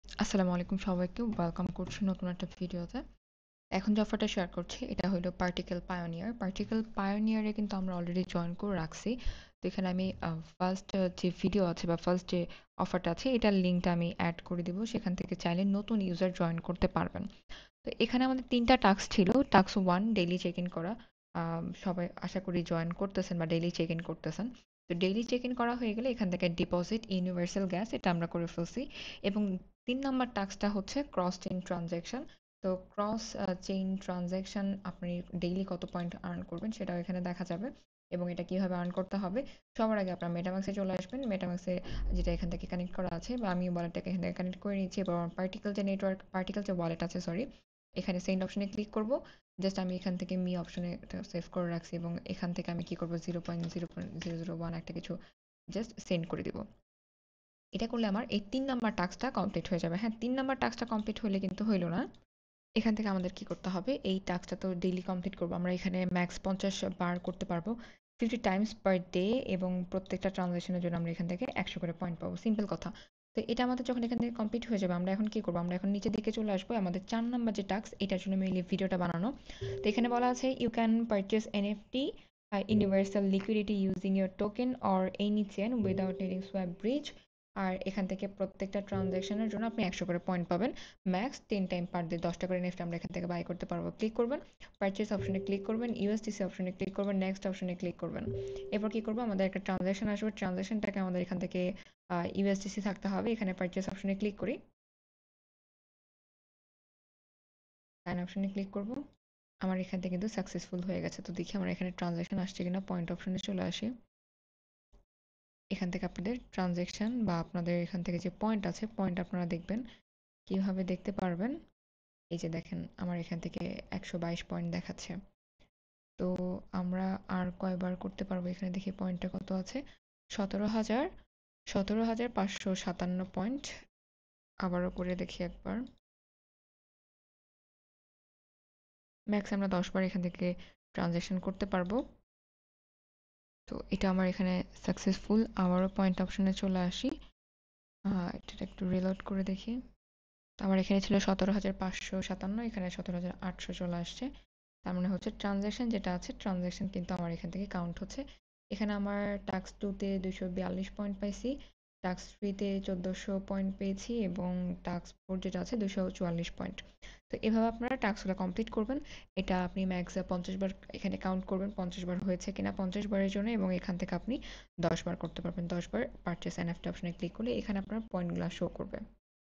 আসসালামু আলাইকুম সবাইকে। ওয়েলকাম করছি নতুন একটা ভিডিওতে। এখন যে অফারটা শেয়ার করছি এটা হলো পার্টিকেল পায়োনিয়ার। পার্টিকেল পায়োনিয়ারে কিন্তু আমরা অলরেডি জয়েন করে রাখছি। তো এখানে আমি ফার্স্ট যে ভিডিও আছে বা ফার্স্ট যে অফারটা আছে এটার লিঙ্কটা আমি অ্যাড করে দিব। সেখান থেকে চাইলে নতুন ইউজার জয়েন করতে পারবেন। তো এখানে আমাদের ৩ টা টাস্ক ছিল। টাস্ক 1 ডেইলি চেক ইন করা। সবাই আশা করি জয়েন করতেছেন বা ডেইলি চেক ইন করতেছেন। তো ডেইলি চেক ইন করা হয়ে গেলে এখান থেকে ডিপোজিট ইউনিভার্সাল গ্যাস এটা আমরা করে ফেলছি। এবং ৩ নাম্বার টাস্কটা হচ্ছে ক্রস চেইন ট্রানজ্যাকশন। তো ক্রস চেইন ট্রানজ্যাকশন আপনি ডেইলি কত পয়েন্ট আর্ন করবেন সেটাও এখানে দেখা যাবে। এবং এটা কিভাবে আর্ন করতে হবে সবার আগে আপনার মেটামাক্সে চলে আসবেন। মেটামাক্সে যেটা এখান থেকে কানেক্ট করা আছে বা আমি ওয়ালেটটাকে এখান থেকে কানেক্ট করে নিচ্ছি এবং পার্টিকেল যে নেটওয়ার্ক পার্টিকেল যে ওয়ালেট আছে সরি, এখানে সেন্ড অপশনে ক্লিক করব। জাস্ট আমি এখান থেকে মি অপশনে সেভ করে রাখছি এবং এখান থেকে আমি কি করব 0.0.001 একটা কিছু জাস্ট সেন্ড করে দিব। এটা করলে আমার এই ৩ নাম্বার টাস্কটা কমপ্লিট হয়ে যাবে। হ্যাঁ, ৩ নাম্বার টাস্কটা কমপ্লিট হলে কিন্তু হইল না। এখান থেকে আমাদের কি করতে হবে, এই টাস্কটা তো ডেইলি কমপ্লিট করবো। আমরা এখানে ম্যাক্স 50 বার করতে পারবো 50 টাইমস পার ডে এবং প্রত্যেকটা ট্রানজাকশনের জন্য আমরা এখান থেকে 100 করে পয়েন্ট পাবো। সিম্পল কথা। তো এটা আমাদের যখন এখান থেকে কমপ্লিট হয়ে যাবে আমরা এখন কি করবো, আমরা এখন নিচের দিকে চলে আসবো। আমাদের 4 নাম্বার যে টাস্ক এটার জন্য মেইনলি ভিডিওটা বানানো। তো এখানে বলা আছে you can purchase NFT universal liquidity using your token or any chain without needing swap bridge. আর এখান থেকে প্রত্যেকটা ট্রানজাকশনের জন্য আপনি 100 করে পয়েন্ট পাবেন। ম্যাক্স 10 টাইম পার ডে 10টা করে নেফট আমরা এখান থেকে বাই করতে পারবো। ক্লিক করবেন, পারচেস অপশনে ক্লিক করবেন, ইউএসডিসি অপশনে ক্লিক করবেন, নেক্সট অপশনে ক্লিক করবেন। এরপর কি করবো, আমাদের একটা ট্রানজাকশন আসবে। ট্রানজাকশনটাকে আমাদের এখান থেকে ইউএসডিসি থাকতে হবে। এখানে পারচেস অপশনে ক্লিক করি, সাইন অপশনে ক্লিক করব। আমার এখান থেকে কিন্তু সাকসেসফুল হয়ে গেছে। তো দেখি আমার এখানে ট্রানজাকশন আসছে কিনা। পয়েন্ট অপশনে চলে আসি। এখান থেকে আপনাদের ট্রানজাকশন বা আপনাদের এখান থেকে যে পয়েন্ট আছে পয়েন্ট আপনারা দেখবেন। কিভাবে দেখতে পারবেন, এই যে দেখেন আমার এখান থেকে 122 পয়েন্ট দেখাচ্ছে। তো আমরা আর কয়বার করতে পারবো, এখানে দেখি পয়েন্টটা কত আছে। 17,000 17,557 পয়েন্ট। আবারও করে দেখি একবার। ম্যাক্স আমরা 10 বার এখান থেকে ট্রানজ্যাকশন করতে পারবো। তো এটা আমার এখানে সাকসেসফুল। আবারও পয়েন্ট অপশনে চলে আসি। এটা একটু রিলোড করে দেখি। তো আমার এখানে ছিল 17,557, এখানে 17,800 চলে আসছে। তার মানে হচ্ছে ট্রানজ্যাকশন যেটা আছে ট্রানজ্যাকশন কিন্তু আমার এখান থেকে কাউন্ট হচ্ছে। এখানে আমার টাস্ক 2 তে 242 পয়েন্ট পাইছি, টাস্ক 3 তে 1400 পয়েন্ট পেয়েছি এবং টাস্ক 4 যেটা আছে 244 পয়েন্ট। তো এভাবে আপনারা টাস্কগুলো কমপ্লিট করবেন। এটা আপনি ম্যাক্স 50 বার এখানে কাউন্ট করবেন 50 বার হয়েছে কিনা 50 বারের জন্য, এবং এখান থেকে আপনি 10 বার করতে পারবেন। 10 বার পারচেস এনএফটি অপশনে ক্লিক করলে এখানে আপনার পয়েন্টগুলো শো করবে।